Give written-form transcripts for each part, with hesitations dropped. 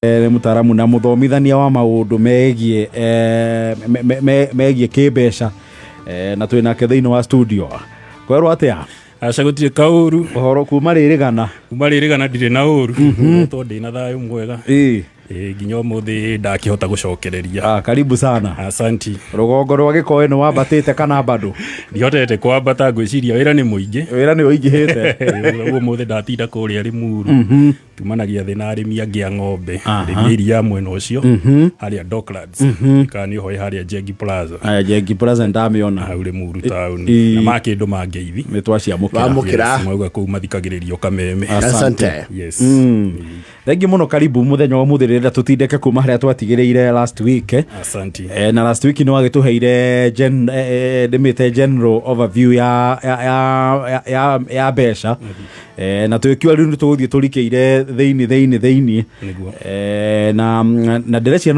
mutaramu na muthomithania wa maundu megie kibeca na twinake thiini wa studio kwerwo atia aca gutire kauru uhoro kuma ririgana ndire na uru to ndina thayo mwega nginya umuthi ndakihota gucokereria karibu sana asanti rugongo rwa gikoe ni wambatite kana bado ndihotete kwambata ngwiciria wira ni muingi uingihite umuthi ndatinda kuria ari muru tumanagia thina arimi angi a ng'ombe iria mwena ucio haria Docklands kana ho haria Jengi Plaza ndamiona haure muru town na makindu mangeithi ni twaciamukira mwauga kuu mathikagiririo kameme asante yes thengi muno karibu muthenya wa muthirira tutindeke kuma haria twatigiriire last week asante na last week no agituheire general overview ya besha na tukiwa riu tuguthie turikiire thiini na direction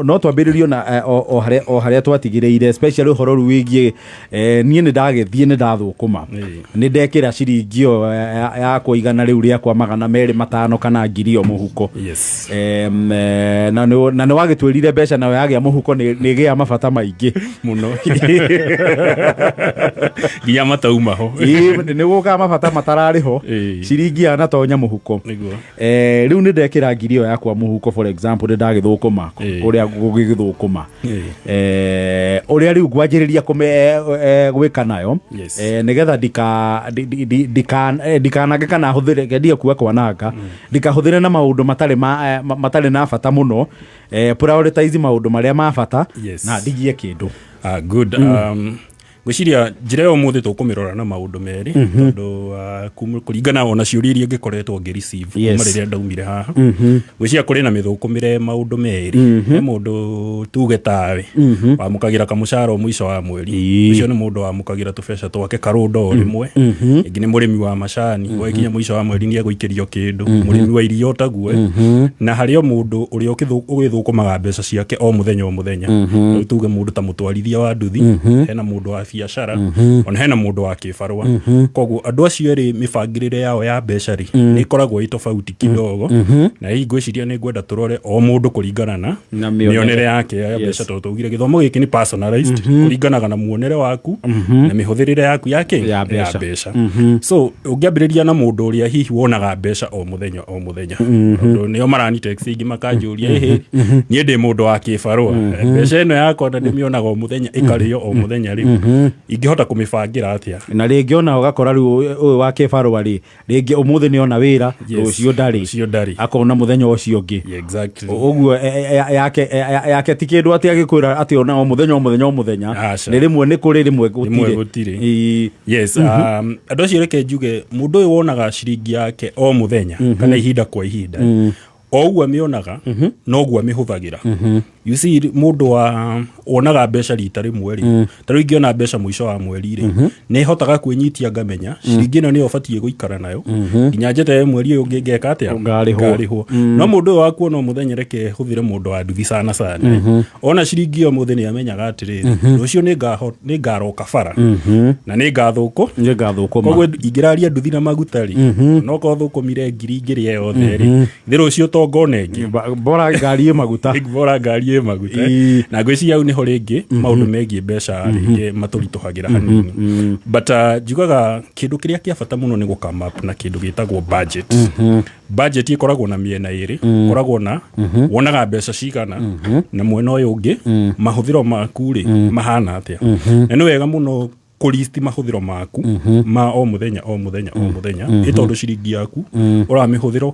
no twambiririo na o haria twatigireire especially horo ruigie nie ni ndagethie ni ndathukuma ni ndekira ciringio ya kuigana riu ria kwa magana meri matano kana ngiri o muhuko yes na ni wagitwirire besha nawe yagia muhuko ni gia mabata maingi muno gia matauma ho ni guka mabata matarariho ciringi ana tonya muhuko riu ni ndekira ngiri yo yakwa muhuko for example ndagithukuma uria gugithukuma uria riu ngwanjiriria gwika nayo nigetha ndikanage kana huthire ngendia kuwa kwananga ndikahuthire na maundu matari na bata muno prioritize maundu maria ma bata na ndigie kindu good gwiciria njira yo muthi tukumirora na maundu meri tondu kuringana ona ciuria iria ngikoretwo ngireceive kuma riria ndaumire haha gwiciria kuri na mithukumire maundu meri he mundu tuge tawe wamukagira kamucara mwisho wa mweri ucio ni mundu wamukagira tubeca twake karundo rimwe ingi ni murimi wa macani gwekinya mwisho wa mweri ni eguikirio kindu murimi wa irio taguo na hario mundu uria ugithukumaga mbeca ciake o muthenya tuge mundu ta mutwarithia wa nduthi hena mundu wa biashara ona hena mundu wa kibarua koguo andu acio ri mibangirire yao ya becari ni koragwo itofauti kidogo na hii ngwiciria ni ngwenda turore o mundu kuringana na mionere yake ya beca to tugire githomo giki ni personalized kuringanaga na muonere waku na mihuthirire yaku yake ya beca so ungiambiriria na mundu uria hihi wonaga beca o muthenya ndo nio marani taxi ingi makanjuria nie ndi mundu wa kibarua beca ino yakwa ndimionaga o muthenya ikario o muthenya ri ingihota kumibangira atia na ringi ona ugakora riu uyu wa kibarua ri ringi umuthi ni ona wira ucio ndari akona muthenya ucio ngi exactly uguo yake tikindu atia gikwira ati ona o muthenya ni rimwe ni kuri rimwe gutire yes andu acio reke njuge mundu uyu wonaga ciringi yake o muthenya kana ihinda kwa ihinda oguo amionaga noguo amihuthagira you see mundu wonaga mbeca rita rimwe ri tari ingiona mbeca mwisho wa mweri ri ni hotaga kwinyitia ngamenya ciringi ino ni obatie guikara nayo nginya njete mweri uyu ngeka atia ngarihwo no mundu wa kuona muthenya reke huthire mundu wa nduthi sana ona ciringi yo muthenya ni amenyaga atiri rucio ni ngaroka bara na ni ngathuko koguo ingiraria nduthi na magutari no ko thukumire ngiri ngiri yothe ri thirucio tongonengi bora ngari maguta na gwiciria au niho ringi maundu megie mbeca ringi maturituhagira hanini but jugaga kindu kiria kia bata muno ni gukama up na kindu gitagwo budget ikoragwo na miena iri koragwo na wonaga mbeca cigana na mwena uyu ungi mahuthiro maku ri mahana atia na ni wega muno kuristi mahuthiro maku ma o muthenya itondu ciringi yaku uramihũthira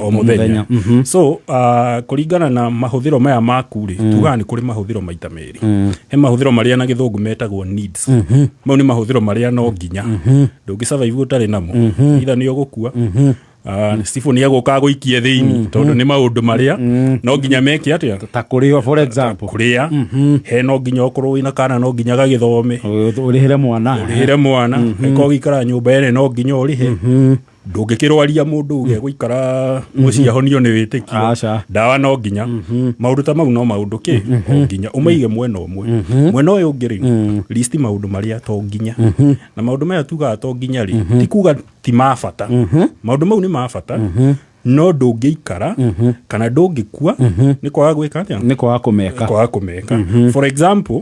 o muthenya so kuringana na mahuthiro maya maku ri tuga ni kuri mahuthiro maita meri he mahuthiro maria na githungu metagwo needs mau ni mahuthiro maria no nginya ndungi survive utari namo itha ni ugukua Steve ni agoka guikie thiini tondu ni maundu maria no nginya meke atia ta kuria for example kuria he no nginya okorwo wina kana no nginya gagithome urihire mwana eko gikara nyumba ene no nginya urihe ndungikirwaria mundu uge guikara muci ahonio ni witikio dawa no nginya maundu ta mau no maundu ki nginya umaige mwena uyu ungiri list maundu maria to nginya na maundu maya tuga to nginya ri ti kuga ti mabata maundu mau ni mabata no ndũngĩikara kana ndũngĩkua nĩ kwaga gwĩka atĩa nĩ kwaga kũmeka for example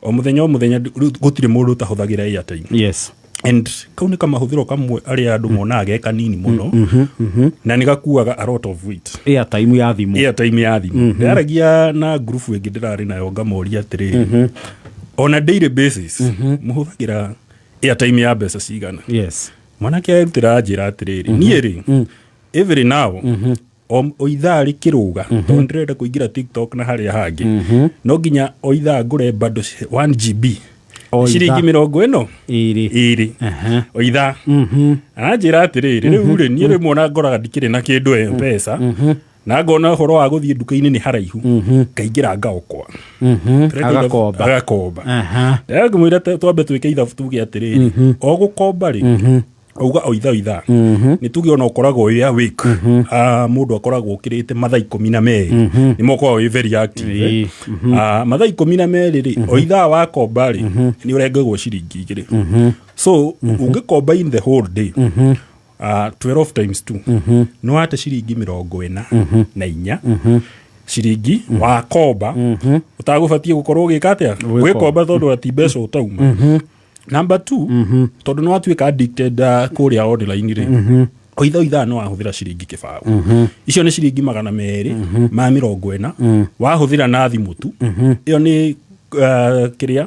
o mũthenya gũtirĩ mũndũ ũtahũthagĩra Airtime yes and kau nĩ kamahũthĩro kamwe arĩa andũ monaga ge kanini mũno na nĩ gakuaga a lot of weight Airtime ya thimũ ndaragia na group ĩngĩ ndĩrarĩ nayo ngamoria atĩrĩrĩ on a daily basis mũhũthagĩra Airtime ya mbeca cigana yes mwanake arutĩra njĩra atĩrĩrĩ niĩ rĩ every now o ithaa rĩkĩrũga tondũ ndĩrenda kũingĩra TikTok na harĩa hangĩ no nginya o ithaa ngũre bado 1 GB ciringi 40 ĩrĩ o ithaa ananjĩra atĩrĩrĩ rĩu rĩ niĩ rĩmwe ona ngoraga ndikĩrĩ na kĩndũ M-Pesa na ngona ũhoro wa gũthiĩ nduka-inĩ nĩ haraihu ngaingĩra ngaokwa agakomba ngĩmwĩra twambe twĩke ithabu tuge atĩrĩrĩ o gũkomba rĩ auga o ithaa nĩ tuge ona ũkoragwo wĩ awake mũndũ akoragwo ũkĩrĩte mathaa 12 nĩ mokoragwo wĩ very active mathaa 12 rĩ o ithaa wakomba rĩ nĩ ũrengagwo ciringi 2 so ũngĩkomba in the whole day 12 times 2 no wate ciringi 44 ciringi wakomba ũtagũbatie gũkorwo ũgĩka atĩa gwĩkomba tondũ ati mbeca ũtauma number 2 tondũ no watuĩka addicted kũrĩa online rĩ o ithaa no wahũthĩra ciringi kĩbaũ icio nĩ ciringi 200 ma 40 wahũthĩra na thimũ tu ĩyo nĩ kĩrĩa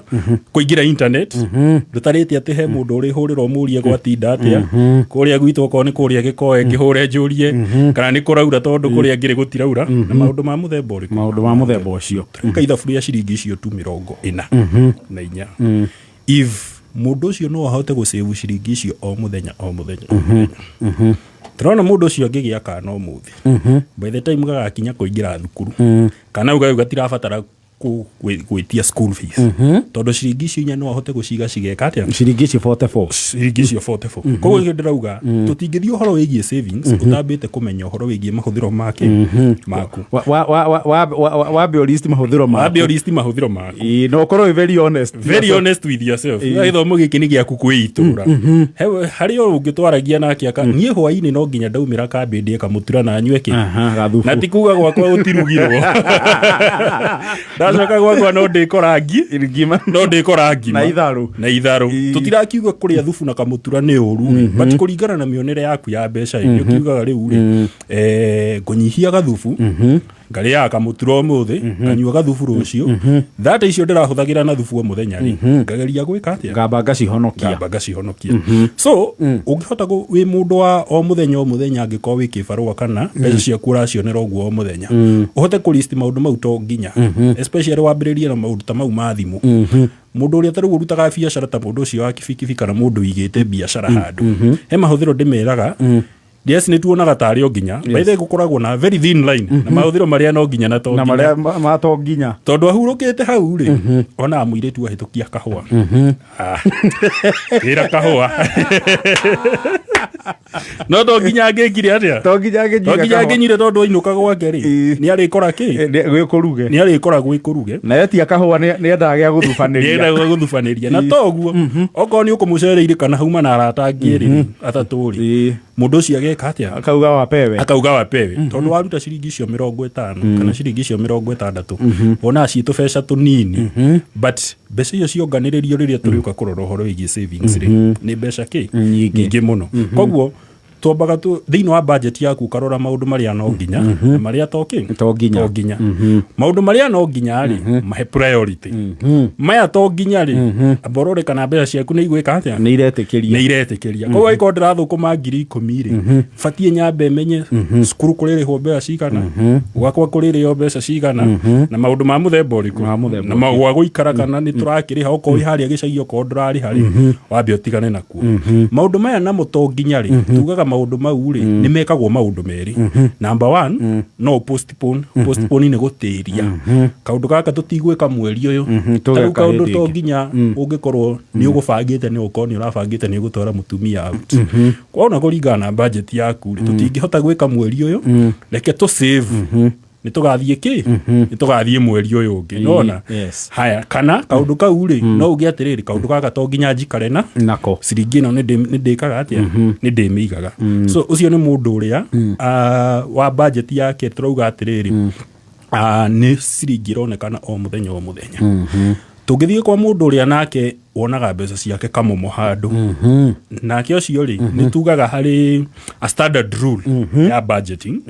kũingĩra internet ndũtarĩte atĩ he mũndũ ũrĩ hũrĩra ũmũrie gwatinda atĩa kũrĩa gwitũ okorwo nĩ kũrĩa gĩkoe ngĩhũre njũrie kana nĩ kũraura tondũ kũrĩa ngĩrĩ gũtiraura na maũndũ ma mũthemba ũcio kaithabu rĩa ciringi icio tu 44 if mũndũ ũcio no ahote gũsave ciringi icio o mũthenya tũrona mũndũ ũcio angĩgĩa kana ũmũthĩ by the time gagakinya kũingĩra thukuru kana uga tirabatara gwĩtia school fees tondũ ciringi icio inya no ahote gũciga cigeka atĩa ciringi icio 44 koguo nĩ ndĩrauga tũtingĩthiĩ ũhoro wĩgiĩ savings ũtambĩte kũmenya ũhoro wĩgiĩ mahũthĩro maku wambe list mahũthĩro maku no ũkorwo very honest with yourself gĩthomo gĩkĩ nĩ gĩaku kwĩitũra harĩ o ũngĩtwaragia nake niĩ hwainĩ no nginya ndaumĩra kambĩ ndĩe kamũtura na nyue kĩ na ti kuga gwakwa ũtirugirwo ndacoka gwakwa no ndĩkora ngima na itharũ tũtirakiuga kũrĩa thubu na kamũtura nĩ ũru but kũringana na mĩonere yaku ya mbeca nĩ ũkiugaga rĩu rĩ ngũnyihia gathubu ngarĩaga kamũtura ũmũthĩ nganyua gathubu rũciũ thate icio ndĩrahũthagĩra na thubu o mũthenya rĩ ngageria gwĩka atĩa ngamba ngacihonokia so ũngĩhota wĩ mũndũ wa o mũthenya angĩkorwo wĩ kĩbarũa kana mbeca ciaku ũracionera ũguo o mũthenya ũhote kũlist maũndũ mau to nginya especially wambĩrĩrie na maũndũ ta mau ma thimũ mũndũ ũrĩa tarĩu ũrutaga biacara ta mũndũ ũcio wa kibikibi kana mũndũ wigĩte biacara handũ he mahũthĩro ndĩmeraga yes nĩ tuonaga tarĩ o nginya by the way gũkoragwo na very thin line na mahũthĩro marĩa no nginya na to nginya na marĩa ma to nginya tondũ ahurũkĩte hau rĩ ona mũirĩtu ahĩtũkia kahũa ĩra kahũa no to nginya angĩkire atĩa to nginya angĩnyire tondũ ainũka gwake rĩ nĩ arĩkora kĩ nĩ arĩkora gwĩkũruge na yetia kahũa nĩ endaga gĩa gũthubanĩria na toguo okorwo nĩ ũkũmũcereire kana hauma na arata angĩ rĩ atatũ rĩ mũndũ ũcio ageka atĩa akauga wapewe tondũ waruta ciringi icio 50 kana ciringi icio 60 ona ciĩtũ beca tũnini but mbeca icio cionganĩrĩrio rĩrĩa tũrĩũka kũrora ũhoro wĩgiĩ savings rĩ nĩ mbeca nyingĩ mũno koguo twambaga thĩinĩ wa budget yaku ũkarora maũndũ marĩa no nginya na marĩa to nginya maũndũ marĩa no nginya rĩ mahe priority maya to nginya rĩ aborore kana mbeca ciaku nĩ igwĩka atĩa nĩ iretĩkĩria koguo ĩkorwo ndĩrathũkũma 10,000 rĩ batiĩ nyambe menye cukuru kũrĩrĩhwo mbeca cigana gwakwa kũrĩrĩhwo mbeca cigana na maũndũ ma mũthemba ũrĩkũ na magwa gũikara kana nĩ tũrakĩrĩha okorwo wĩ harĩa gĩcagi okorwo ndũrarĩha rĩ wambe ũtigane nakuo maũndũ maya namo to nginya rĩ tugaga maũndũ mau rĩ nĩ mekagwo maũndũ merĩ number 1 no postpone nĩ gũtĩria kaũndũ gaka tũtigwĩka mweri ũyũ tarĩu kaũndũ to nginya ũngĩkorwo nĩ ũgũbangĩte nĩ ũkorwo nĩ ũrabangĩte nĩ ũgũtwara mũtumia out kwa ona kũringana na budget yaku rĩ tũtingĩhota gwĩka mweri ũyũ reke tũ save nitugathie ki nitugathie mweri uyu ungi nona haya kana kaundu kau ri no ugi atiriri kaundu gaka to nginya njikare na nako ciringi no ni ndikaga atia ni ndimigaga so ucio ni mundu uria wa budget yake turauga atiriri ni ciringi ronekana o muthenya tungithie kwa mundu uria nake wonaga mbeca ciake kamomo handu nake ucio ri ni tugaga hari a standard rule ya budgeting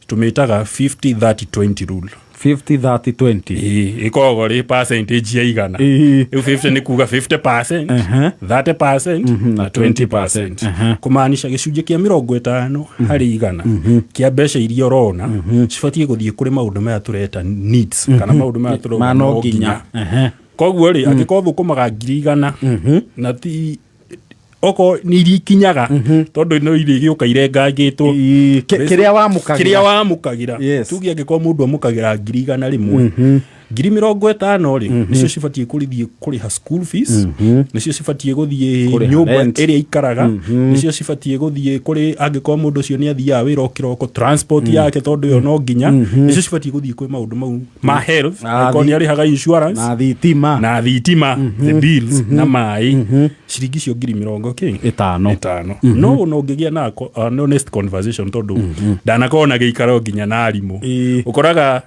tumitaga 50-30-20 rule 50-30-20 ikogo ri percentage ya igana 50 ni kuga 50% 30% na 20% kumaanisha gicunjĩ kia 50 hari igana kia mbeca iria urona cibatie guthie kuri maundu maya tureta needs kana maundu maya turona no nginya koguo ri angĩkorwo thukumaga 100,000 na ti oko ni irikinyaga tondu no irigiuka irengangitwo kiria wamukagira tugi angĩkorwo mundu amukagira 100,000 rimwe 50,000 ri nicio cibatie kurithie kuriha school fees nicio cibatie guthie nyumba area ikaraga nicio cibatie guthie kuri angĩkorwo mundu ucio ni athia wira kiroko transport yake tondu yo no nginya nicio cibatie guthie kwi maundu mau ma health ko ni arihaga insurance na thitima the bills na mai ciringi cio 50,000 no ngigia na honest conversation tondu ndanakona giikaro nginya na arimu ukoraga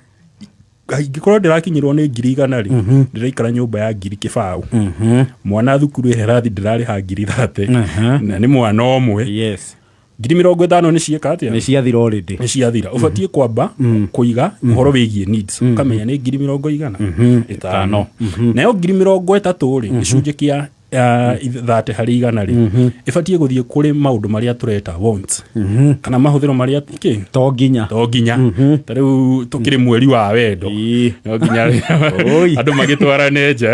ngĩkorwo ndĩrakinyĩrwo nĩ 100,000 ri ndĩraikara nyũmba ya 1,000 mwana thukuru herathi ndĩrarĩha 30,000 na nĩ mwana ũmwe 50,000 nĩ cieka atia nĩ ciathira already nĩ ciathira ubatie kwamba kuiga uhoro wigie needs ukamenya nĩ 50,000 nayo 30,000 ri gicunjĩ kia 30 hari igana ri ibatie guthie kuri maundu maria tureta wants kana mahuthiro maria ki to nginya tariu tukiri mweri wa wendo no nginya andu magitwarane nje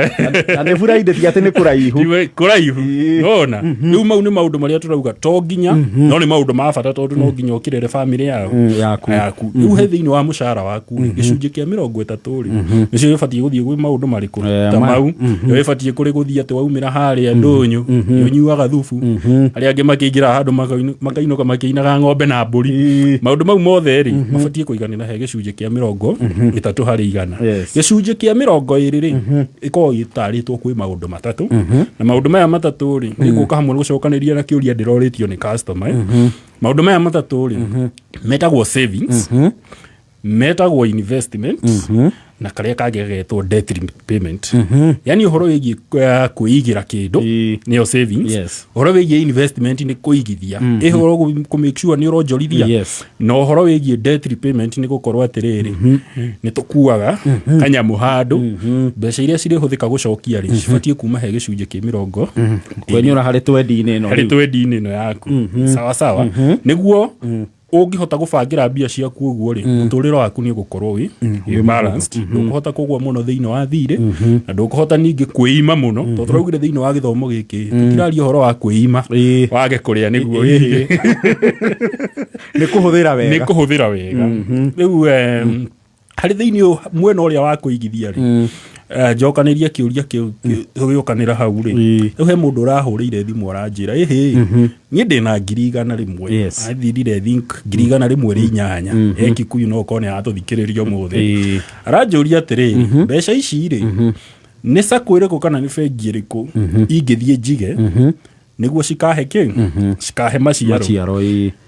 ane furaide ti ati ni kuraihu nona riu mau ni maundu maria turauga to nginya no ni maundu ma bata tondu no nginya ukirere family yaku riu he thiini wa mushara waku gicunjĩ kia 30 ri nicio ibatie guthie gwi maundu mariku ta mau yo ibatie kuri guthie ati waumira haria ndunyu nyuaga thufu aria angi makiingira handu makainuka makiinaga ng'ombe na mburi maundu mau mothe ri mabatie kuiganira he gicunjĩ kia 30 hari igana gicunjĩ kia 20 ri iko gitaritwo kwi maundu matatu na maundu maya matatu ri niguka hamwe gucokaniria na kiuria ndiroritio ni customer maundu maya matatu ri metagwo savings metagwo investment na karia kagegetwo debt repayment yani uhoro wigi kuigira kindu niyo savings uhoro wigi investment ni kuigithia uhoro ku make sure ni uronjorithia no uhoro wigi debt repayment ni gukorwa atiriri ni tukuaga kanyamu handu mbeca iria ciri huthika gucokia ri cibatie kuma he gicunjĩ ki 50 kwenyura hari twendi-ini ino yaku sawa niguo ungihota gubangira mbia ciaku uguo ri muturiro waku ni gukorwo wi balanced ndukuhota kugwa muno thiini wa thire na ndukuhota ningi kuima muno to turaugire thiini wa githomo giki tukiraria horo wa kuima wage kuria niguo ni kuhuthira wega riu hari thiini mwena uria wa kuigithia ri njokaniria kiuria kiukanira hau ri he mundu urahurire thimu aranjira ni ndina 100,000 rimwe athirire think 100,000 rimwe ri 8 ekikuyu no kone atuthikiririo muthe aranjuria atiri mbeca ici ri ni sakwire ko kana ni bengi iriku ingithie njige niguo cikahe ki cikahe maciaro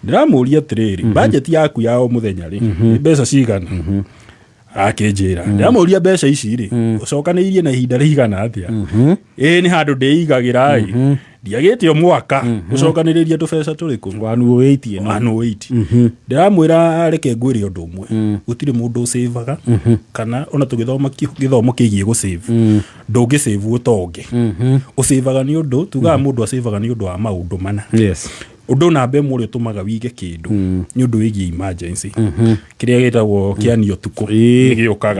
ndiramuria atiriri budget yaku ya o muthenya ri mbeca cigana akinjira ndamuria mbeca ici ri ucokanirie na ihinda rigana atia ni handu ndeigagira ndiagite o mwaka ucokaniriria tubeca turiku wanu 80 ndiramwira reke ngwire undu umwe gutire mundu usaveaga kana ona tugithoma githomo kigie gu save ndungi save utonge usaveaga ni undu tuga mundu asaveaga ni undu wa maundu mana undu nambe muri tumaga wige kindu ni undu wigi emergency kiria gitagwo kianio tuko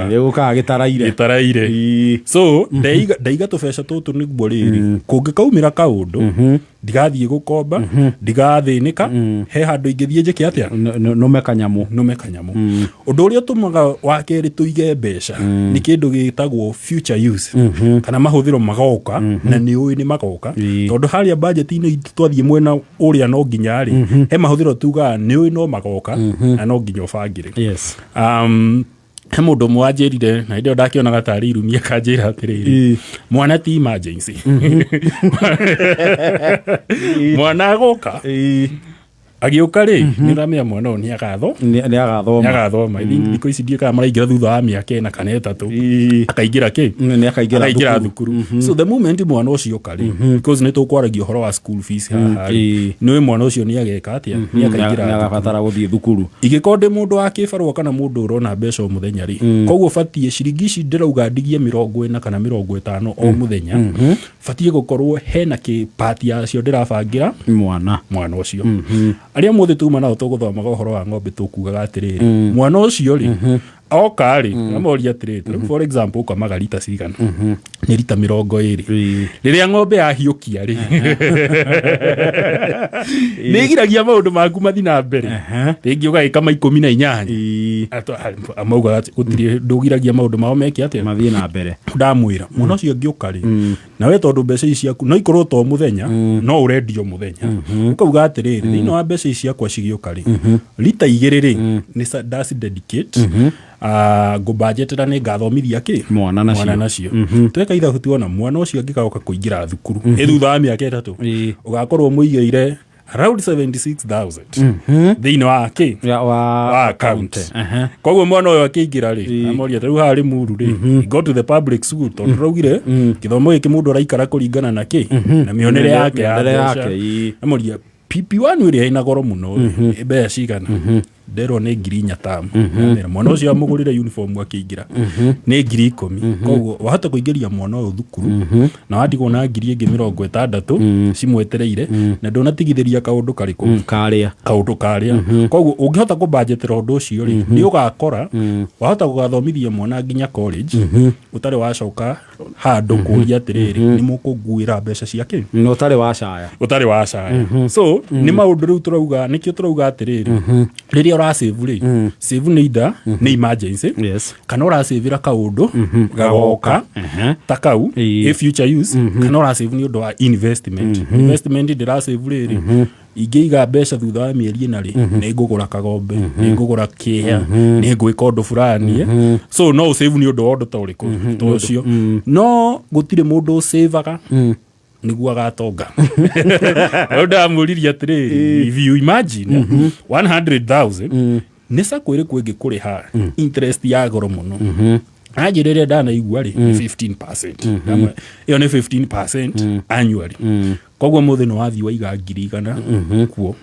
giukaga gitaraire so ndaiga tubeca tutu niguo riri kungikaumira kaundu ndigathie gukomba ndigathinika he handu ingithie njike atia nume kanyamu undu uria tumaga wakeri tuige mbeca ni kindu gitagwo future use kana mahuthiro magoka na ni uyi ni magoka tondu haria budget ini twathie mwena uria no nginya ri he mahuthiro tuga ni uyi no magoka na no nginya ubangire he mundu mwanjirire na ndio ndakionaga tari irumia kanjira atiriri mwana ti emergency mwana agoka agioka ri ni ramia mwana oni agathoma iko ici ndika maraingira thutha wa miaka ena kana etatu akaingira akaingira thukuru so the moment mwana ucio kari because ni tukwaragia horo wa school fees haha ni mwana ucio ni ageka atia ni akaingira agabatara guthie thukuru igikonde mundu wa kibarua kana mundu urona mbeca o muthenya ri koguo fatie ciringi ici ndirauga ndigie 40 kana 50 o muthenya fatie gukorwo hena ki part ya cio ndirabangira mwana ucio aria muthe tuma nao tuguthomaga uhoro wa ng'ombe tukugaga atiriri mwana ucio ri oka ri amoria atiriri for example ukamaga lita cigana ni lita 20 riria ng'ombe yahiukia ri nigiragia maundu maku mathina mbere ringi ugaika ma 18 amauga gutiri ndugiragia maundu mao meke atia mathie na mbere ndamwira mwana ucio ngiuka ri na we tondu mbeca ici ciaku no ikorwo to muthenya no urendio muthenya ukauga atiriri thina wa mbeca ici ciakwa cigiuka ri lita 2 ri ni das dedicate go budget ra ni ngathomithia ki mwana nacio tweka itha tuona mwana ucio angikaoka kuingira thukuru ethutha wa miaka 3 ugakorwo muigeire around 76,000 thina wa ki wa account koguo mwana uyu akiingira ri amoria riu hari muru ri go to the public school tondu raugire kithomo giki mundu araikara kuringana na ki na mionere yake amoria PP1 uri ina goro muno mbeca cigana ndero ni ngiri 5,000 mwana ucio amugurire uniform akiingira ni ngiri 10 koguo wahota kuingiria mwana uyu thukuru na watigwo na ngiri ingi 60 cimwetereire na ndonatigithiria kaundu kariku kaundu karia koguo ungihota ku budget undu ucio ri ni ugakora wahota kugathomithia mwana nginya college utari wacoka handu kuria atiriri ni mukunguira mbeca ciake no utari wacaya so ni maundu riu turauga nikio turauga atiriri riria urasave ri save ni ida ni emergency kana urasave kaundu gagoka takau future use kana urasave ni undu wa investment ndirasave ri igeiga mbeca thutha wa mieri ina ri ni ngugura kagombe ni ngugura kihia ni ngwika undu fulani so no save ni undu undu toriku tocio no gutire mundu saveaga niguo agatonga ndamuriria atiriri if you imagine 100,000 nisa kwire kwingi kuriha interest ya goro muno ajirire ndana igua ri 15% iyo ni 15% annually koguo muthi no wathi waiga ngiri igana kuo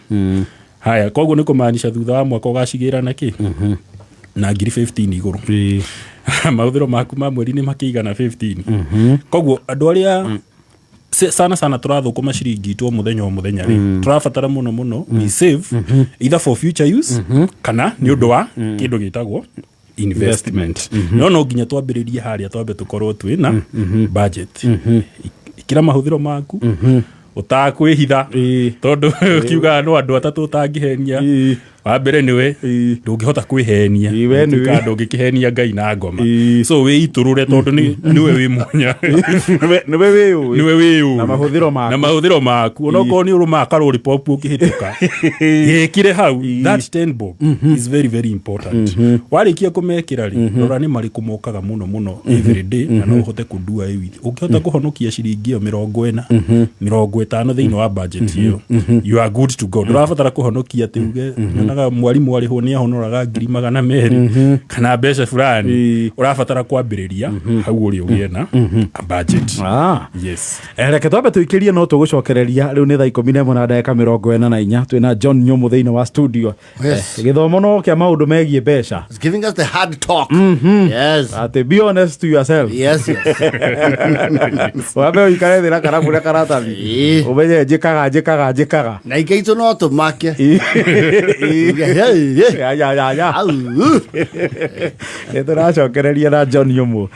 haya koguo ni kumaanisha thutha wa mwaka ugacigira na ki na ngiri 15 iguru mauthiro maku ma mweri ni makigana 15 koguo andu aria sana turathukuma ciringi tu muthenya o muthenya ri turabatara muno we save either for future use kana ni undu wa kindu gitagwo investment no nginya twambiririe haria twambe tukorwo twina budget ikira mahuthiro maku utakwihitha tondu kiuga no andu atatu utangihenia wa mbere niwe ndungihota kwihenia ndungikihenia ngai na ngoma so we iturure tondu niwe wi munya niwe wi na mahuthiro maku onoko ni uruma karori pop ukihituka yekire hau that 10 bob is very very important warikia kumekira ri rora ni mari kumokaga muno every day na no uhote kudua ewi ukihota kuhonokia ciringi 40 50 thini wa budget hiyo you are good to go urabatara kuhonokia tiuge naga mwalimu ariho ni ahonoraga ngiri 200 kana mbeca fulani urabatara kwambiriria hau uri ugiena a budget yes reke twambe tuikirie no tugucokereria riu ni thaa 11 na ndagika 44 twina John Nyomu thiini wa studio githomo no kia maundu megie mbeca it's giving us the hard talk yes to be honest to yourself yes wabe uikare thira karabu na karatathi umenye njikaga na ikaito no tumake turacokereria na John Nyomu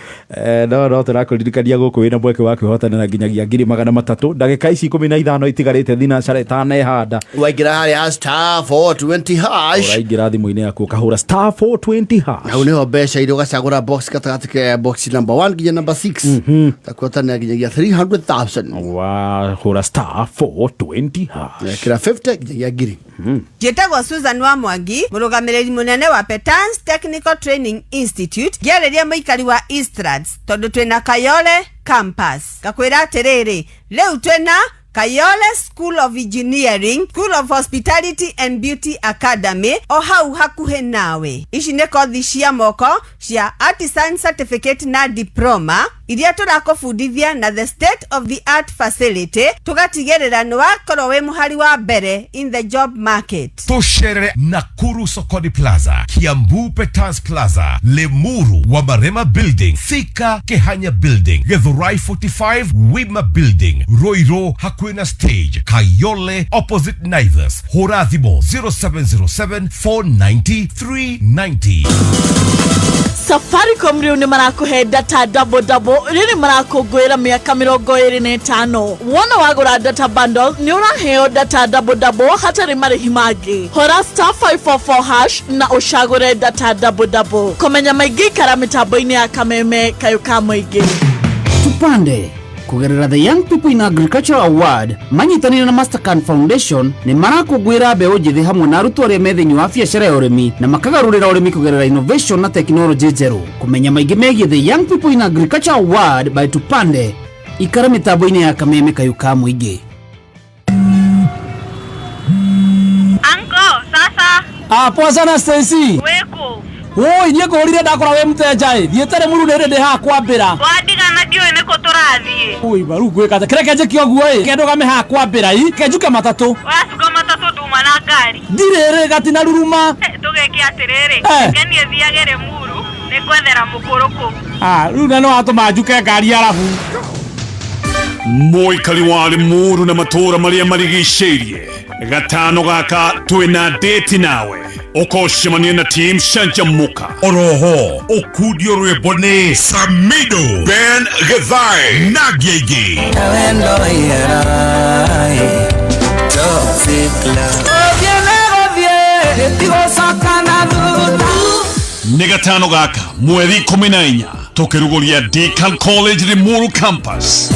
no turakuririkania guku wina mweke wa kwihotanira nginyagia 300 ndagika ici 15 itigarite thina caretana ehanda waingira haria star 420 hash uraingira thimu-ini yaku kahura star 420 hash au niho mbeca iria ugacagura box gatagati ke box number 1 nginya number 6 takuhotanira nginyagia 300,000 wa hura star 420 hash kira 50 nginyagia ngiri Jetagwo Susan Muriganwa Mwangi murugamiriri munene wa Petans Technical Training Institute gereria muikari wa Eastlands tondu twina Kayole campus gakwira atiriri riu twina Kayole School of Engineering, School of Hospitality and Beauty Academy, o hau hakuhe nawe. Ici ne kothi cia moko, cia Artisan Certificate na Diploma, iria turakofundithia na the state of the art facility, tugatigirira ni wakorwo wi muhari wa mbere in the job market. Toshere Nakuru Sokoni Plaza, Kiambu Petans Plaza, Lemuru Wamarema Building, Thika Kehanya Building, Githurai 45 Wima Building, Roiro Hakwena Stage, Kayole opposite Naivas, Horathimo 0707 490 390. Safaricom riu ni marakuhe data double riri marakungwira miaka 25. Wona wagura data bundle ni uraheo data double hatari marihi mangi. Hora *544# na ushagure data double. Komenya maigi kara mitambo-ini ya Kameme Kayuka Muingi. Tupande kugerera the Young People in Agriculture Award manyitanire na Mastercard Foundation ni marakungwira mbeu njithi hamwe na arutwo aria methinyi wa biacara ya urimi na makagarurira urimi kugerera innovation na technology njeru. Kumenya maigi megie the Young People in Agriculture Award by Tupande ikara mitambo-ini ya Kameme Kayuka Muingi. Anko, sasa. Poa sana Stacy. Weko. Oi, nieko urire ndakora we mteja thietare muru nere ndi ha kwambira. Wandiga na dio neko turathie. Oi, baru gweka kireke njiki oguo kendo game ha kwambira kenjuke matatu. Wasuka matatu nduma na ngari. Ndirere gatina ruruma. Tugeke atiriri. Ngeni thiagere muru nikwethera mukuruku. Riu na no atuma njuke ngari arabu. Moikari wa Limuru na matura maria marigiceirie gatano gaka twina date nawe ukoshimania na team Shanjamuka oroho okudio rwebone Samido Ben Githai Nagyegi Nawendo yerai Toxicla Ni gatano gaka mweri 14 tukiruguria Deakin College Limuru Campus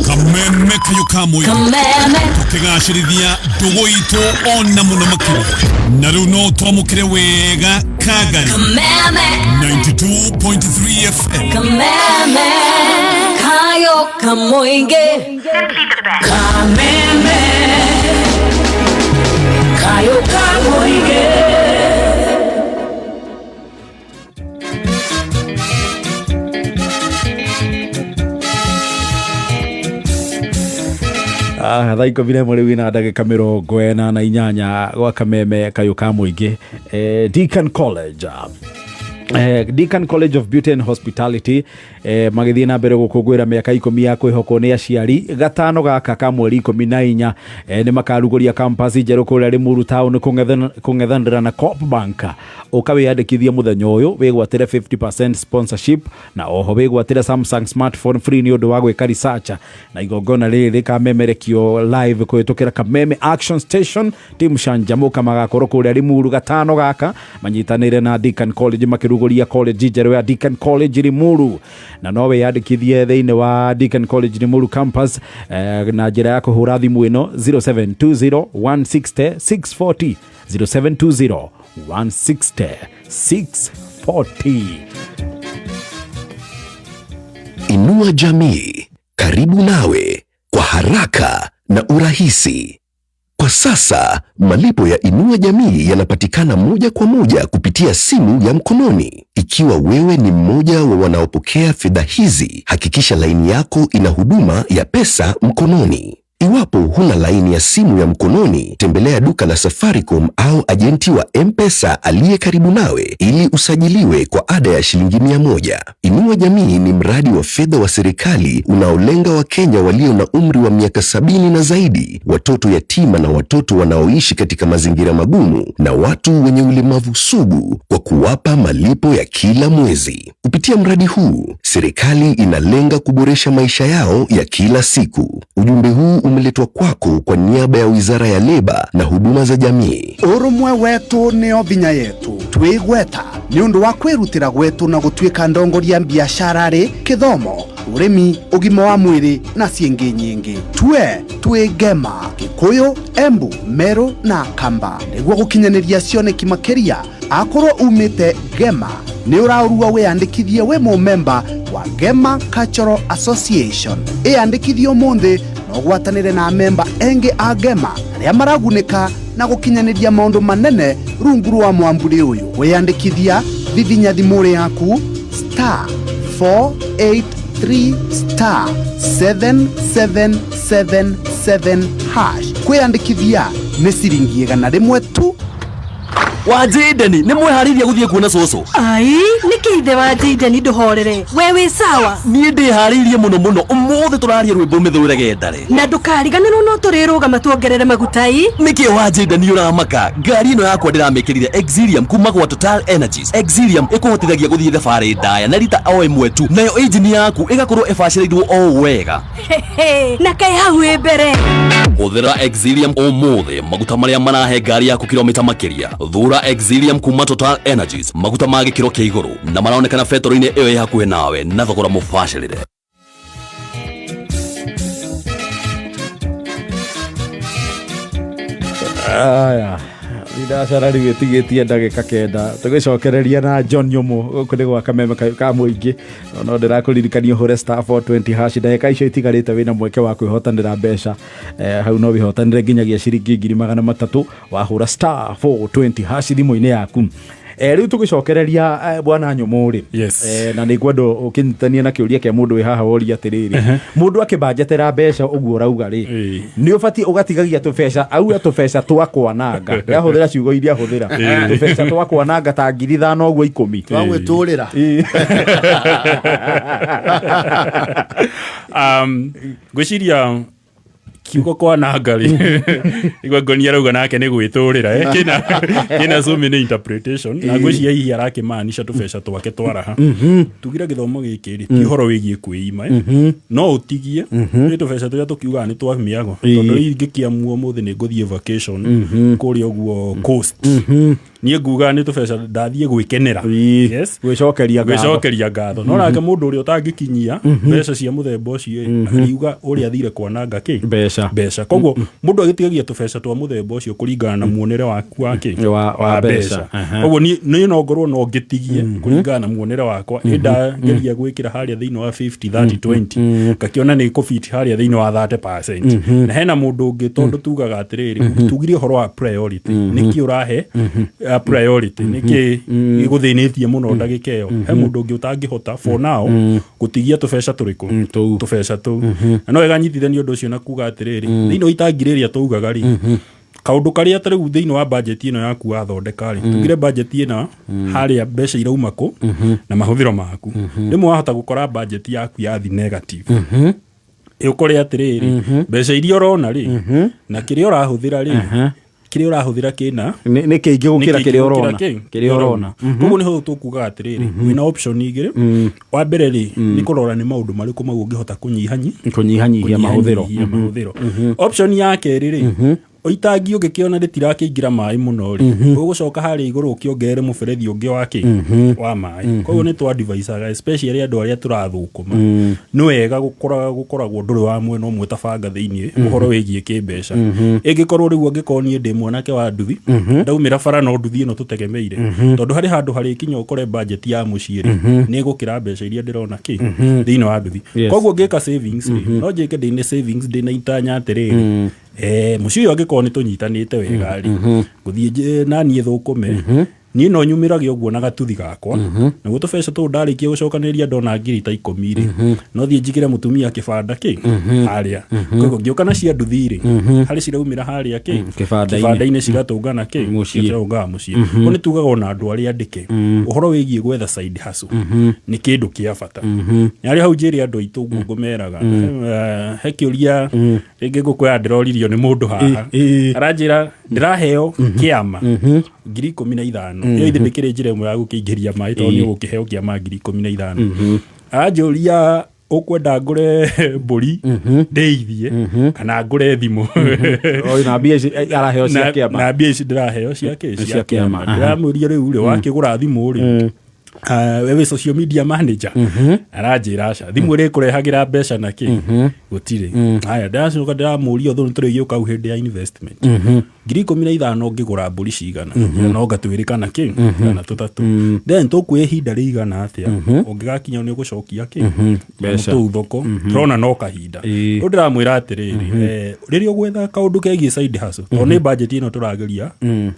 Kameme Kayuka Muingi tukigacirithia ndugu itu ona muno makiru na riu no twamukire wega Kagari 92.3 FM Kameme Kayuka Muingi Kameme Kayuka Muingi. Thaiko vile mwere na ndagika 48 gwa Kameme Kayuka Muingi Deakin College Deakin College of Beauty and Hospitality magithie na mbere gukungwira miaka 10 ya kwihoko ni aciari gatano gaka ka mweri 14 ni makaruguria campus njeru kuria Limuru town kungethanira na Coop Bank ukawiyandikithia muthenya uyu wigwatire 50% sponsorship na oho wigwatire Samsung smartphone free ni undu wa gwika research na igongona riri kamemerekio live kuhitukira Kameme Action Station team Shanjamuka magakorwo kuria Limuru gatano gaka manyitanire na Deakin College makiruguria college njeru ya Deakin College Limuru na nowe yandikithie thiini wa Deakin College Limuru campus na njira ya kuhura thimu ino 0720 160 640 0720 160 640. Inua jamii karibu nawe kwa haraka na urahisi. Kwa sasa, malipo ya Inua Jamii yanapatikana moja kwa moja kupitia simu ya mkononi. Ikiwa wewe ni mmoja wa wanaopokea fedha hizi, hakikisha laini yako ina huduma ya pesa mkononi. Iwapo huna laini ya simu ya mkononi, tembelea duka la Safaricom au ajenti wa M-Pesa aliye karibu nawe ili usajiliwe kwa ada ya shilingi 100. Inua Jamii ni mradi wa fedha wa serikali unaolenga Wakenya walio na umri wa miaka 70 na zaidi, watoto yatima na watoto wanaoishi katika mazingira magumu na watu wenye ulemavu sugu kwa kuwapa malipo ya kila mwezi. Kupitia mradi huu, serikali inalenga kuboresha maisha yao ya kila siku. Ujumbe huu umeletwa kwako kwa niaba ya Wizara ya Leba na Huduma za Jamii. Urumwe wetu nio binya yetu twigweta ni undu wa kwirutira gwetu na gutwika ndongoria biashara ri kithomo urimi ugima wa mwiri na ciengi nyingi twe Gema Gikuyu Embu Meru na Kamba niguo gukinyaniria cioneki makiria akorwo umite Gema ni uraurua wiyandikithie we member wa Gema Cultural Association iyandikithie umuthi no gwatanire na member engi a Gema aria maragunika na gukinyaniria maundu manene rungu rwa mwamburi uyu wiyandikithia vivinya thimuri yaku *483*7777# kwiyandikithia ni ciringi 100 tu. Wajideni ni mwehariria guthie kuona soso. Ai nikiithe Wajideni nduhorere wewe sawa ni ndiharirie muno umothe turaria rwimbo mithurage gendare na ndukariganirwo no turirugama tuongerere magutai niki Wajideni uramaka ngari ino yakwa ndiramikirire Exilium kuma gwa Total Energies. Exilium ikuhotithagia guthie thabari ndaya na rita o imwe tu nayo engine yaku igakorwo ibaciriirwo o wega na kai hau mbere Huthira Exilium umothe maguta maria marahe ngari yaku kilomita makiria thura Exilium kuma Total Energies maguta ma gikiro kia iguru na maraonekana fetoro-ini iyo ĩ hakuhĩ nawe na thogora mũbacĩrĩre. Aya ndacara rĩu ĩtigĩtie ndagĩka 9 tũgĩcokereria na John Nyomo kũrĩ gwa kameme ka mũingĩ no ndĩrakũririkania ũhũre *420# ndagĩka icio itigarĩte wĩna mweke wa kwĩhotanĩra mbeca hau no wĩhotanĩre nginyagia ciringi 300 wahũra *420# thimũ-inĩ yaku. Riu tugicokereria bwana Nyomo ri na ni gwendo ukinyitania na kiuria kia mundu wi haha woria atiriri mundu akibajatera mbeca uguo rauga ri ni ubati ugatigagia tubeca au tubeca twakwananga yahuthira ciugo iria huthira tubeca twakwananga ta 5,000 uguo 10 twagwiturira gwiciria kiugo kwa nangari igwa ngonia rauga nake ni gwiturira kina so many interpretation na gwiciria hihi arakimaanisha tubeca twake twaraha tugira githomo giki ri ti horo wigie kwĩima no utigie ni tubeca turia tukiuga ni twamiago tondu ingikiamua muthi ni nguthie vacation kuria uguo coast nie nguga ni tubeca ndathie gwikenera gwicokeria ngatho no nake mundu uria utangikinyia mbeca cia muthemba ucio ariuga uria athire kwananga ki mbeca koguo mundu agitigagia tubeca twa muthemba ucio kuringana na muonere waku wa mbeca koguo ni no ngorwo no ngitigie kuringana na muonere wakwa enda ngeria gwikira haria thiini wa 50-30-20 kakiona ni kufit haria thiini wa 30% na hena mundu ungi tondu tugaga atiriri tugire horo wa priority niki urahe priority niki iguthinetie muno ndagika iyo he mundu ungi utangihota for now gutigia tubeca turiku tubeca tu no eganyitithania undu ucio na kuga atiriri thiini itangiriria tugaga ri kaundu karia tariu thiini wa budget ino yaku wathondeka ri tugire budget ino haria mbeca irauma ku na mahuthiro maku rimwe wahota gukora budget yaku yathi negative ukore atiriri mbeca iria urona ri na kiria urahuthira ri kiria urahuthira kina ni kiingi gukira kiria urona koguo ni ho tukuga atiriri wina option igire wa mbere ri ni kurora ni maundu mariku mau ungihota kunyihanyihia mahuthiro option ya keri ri oitangi ugikiona ritirakiingira mai muno ri ugucoka hari iguru ukiongerere muberethi ungi wa mai koguo ni twa advice especially andu aria turathukuma ni wega gukoragwo nduri wa mwena umwe tabanga thiini uhoro wigie kimbeca ingikorwo riu angikonie ndi mwanake wa nduthi ndaumira bara no nduthi ino tutegemeire tondu hari handu hari kinya ukore budget ya muciiri ni gukira mbeca iria ndirona thiini wa nduthi koguo ngika savings no njike ndine savings ndina itanya atiriri mucio angiko ni tunyitanite wega ri guthie nani thukume ni no nyumirage uguo na gatuthi gakwa na guto beca tu ndarikia gucokaniria ndona ngiri ta 10 ri no thie njigire mutumia kibanda haria koguo ngioka na cia nduthi ri hari ciraumira haria kibanda-ini cigatungana muciunga mucie oni tugaga ona andu aria ndike uhoro wigie gwetha side hustle ni kindu kia bata yari hau njiri andu aitu uguo ngumeraga he kiuria ringi ngukwira ndiroririo ni mundu haha aranjira ndiraheo kiama 15,000 yo ithindikire njira imwe ya gukiingiria mai to ni gukiheo kiama 15,000 ajuria ukwenda ngure mburi ndeithie kana ngure thimu na mbia araheo cia kiama na mbia ici ndiraheo cia kiama ndiramuria riu ri wakigura thimu ri wewe social media manager aranjira aca thimu ri kurehagira mbeca na ki gutire haya ndacoka ndamuria thon turi gioka u hindi ya investment 15,000 ngigura mburi cigana no ngatwirikana ki na tutatu then tukwihinda rigana atia ungigakinya ni gucokia ki mbeca thoko turona no kahinda ndiramwira atiriri riri ugwetha kaundu kegi side hustle to ni budget ino turageria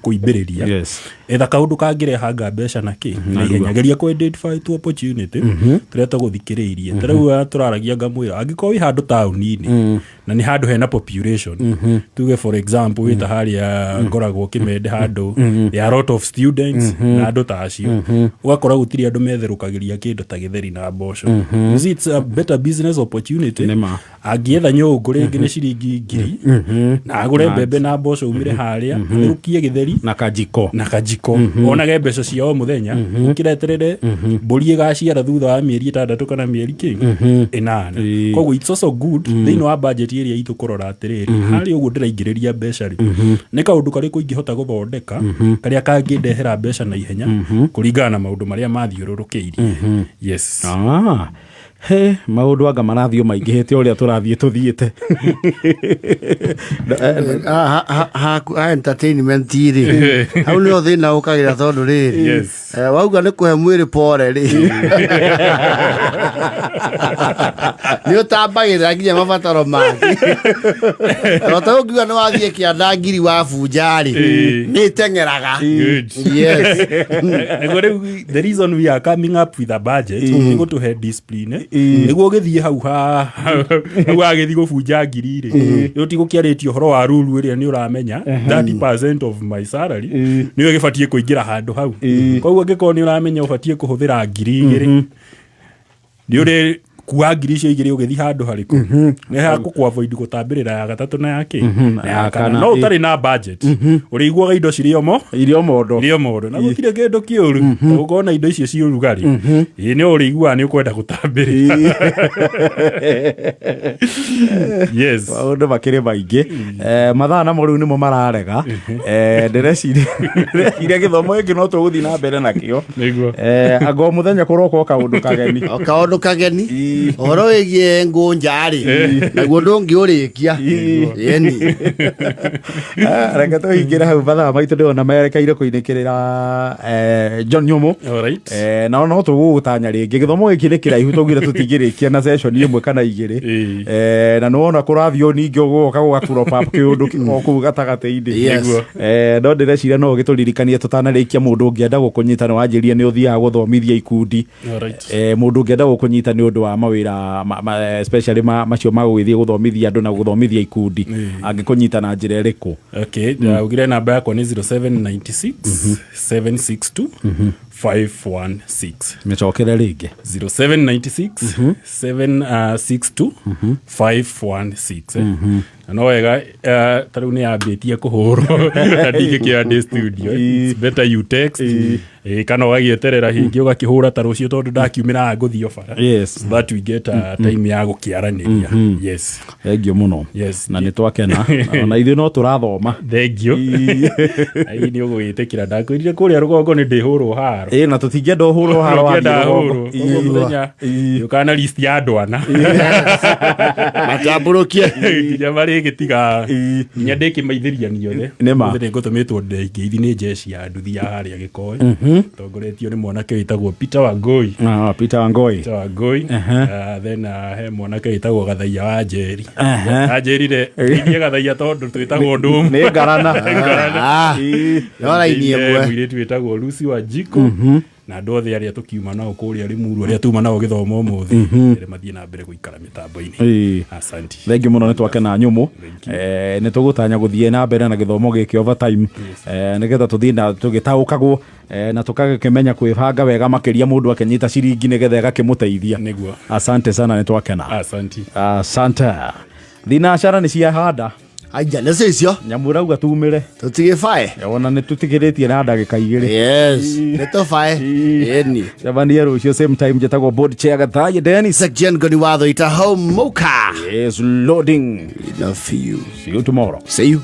kuimbiriria etha kaundu kangirehanga mbeca na ki na ihenyageria ku identify to opportunity tureta guthikiriria tarau turaragia ngamwira angiko wi handu tauni-ini na ni handu hena population tuge for example wita haria ngoragwo kimende handu ya lot of students na andu tacio ugakora gutiri andu metherukagiria kindu ta githeri na mboco it's a better business opportunity angietha nyungu ringi ni ciringi 1,000 na agure mbembe na mboco umire haria rukie githeri na kajiko onage mbeca cia o muthenya kireterere mburi igaciara thutha wa mieri 6 kana mieri 8 koguo it's also good thini wa budget area itu kurora atiriri hari uguo ndiraingiriria mbeca ri ni kaundu kariku ingihota guthondeka karia kangindehera mbeca na ihenya kuringana na maundu maria mathiururukiirie yes he maundu anga marathio maingihite uria turathie tuthiete entertainment iri au ni othina ukagira tondu riri wauga ni kuhe mwiri pore ri ni utambagira nginya mabataro maki rota ukiuga ni wathie kianda ngiri wa bunjari ni tengeraga yes the reason we are coming up with a budget ni go to head discipline niguo githie hau agithi gubunja ngiri ri uti gukiaritio horo wa rule iria ni uramenya 30% of my salary niwe gibatie kuingira handu hau koguo ngiko ni uramenya ubatie kuhuthira ngiri igiri ni uri kuwa ngiri cio igiri ugithi handu hariku ni haku ku avoid gutambirira ya gatatu na yake ya kana no utari na budget uri igwa indo cirio modo na gutire kindu kiuru ugona indo icio ci urugari ni uri igwa ni ukwenda gutambirira yes maundu makiri maingi mathaa na moru nimo mararega ndireciria githomo giki no tuguthi na mbere nakio ago muthenya kuroko kaundu kageni oro wegie ngunjari naguo ndungiurikia yeni reka tuingira hau batha maitu ndiona merekeire kuinikirira John Nyomo na no tugutanya ringi githomo giki ni kiraihu tugire tutigirikia na session imwe kana igiri na no kurathio ningi ugoka gugakura up kiundu oku gatagati-ini no ndireciria no gituririkanie tutanarikia mundu ungienda gukunyita ni wanjiria ni uthiaga guthomithia ikundi mundu ungienda gukunyita ni undu wa mawira especially macio magwithia guthomithia andu na guthomithia ikundi angikunyita na njira iriku ugire namba yako ni 0796 762 516 mechokera ringi 0796 762 516 no wega taru ni ambitie kuhuro ndike kia studio it's better you text kana wagieterera hingi ugakihura tarucio tondu ndakiumira nguthio bara so that we get time ya gukiaraniria yes thank you muno na ni twakena na ithu no turathoma thank you ai ni uguitekira ndakwirire kuria rugongo ni ndihurwo haro na tutingienda uhurwo haro wa rugongo muthenya yukana list ya ndwana matamburukie nginya mari gitiga nginya ndikimaithiria niothe muthenya ngutumitwo ndeithi ni jeshi ya nduthi ya haria gikoi tongoretio ni mwanake witagwo Peter Wangui then he mwanake witagwo Gathaia wa Njeri anjerire irie Gathaia tondu twitagwo ndum ni ngarana yora inie mwe witagwo Lucy wa Jiko na andu othe aria tukiuma nao kuria rimuru aria tuma nao githomo muthi ire mathie na mbere guikara mitambo-ini asante thank you muno nitwakena Nyumu ni tugutanya guthie na mbere na githomo giki over time nigetha tuthie na tugitaukagwo na tukagikimenya kwibanga wega makiria mundu akenyita ciringi nigetha gakimuteithia niguo asante sana nitwakena asante thinacara ni cia handa aija nese icio nyamurauga tumire tutigibae ona ni tutigiritie na ndagika igiri yes nitobae eni chabania rucio same time jetagwo board chair Gathaia Dennis section goni watho ita home moka yes loading enough for you see you tomorrow see you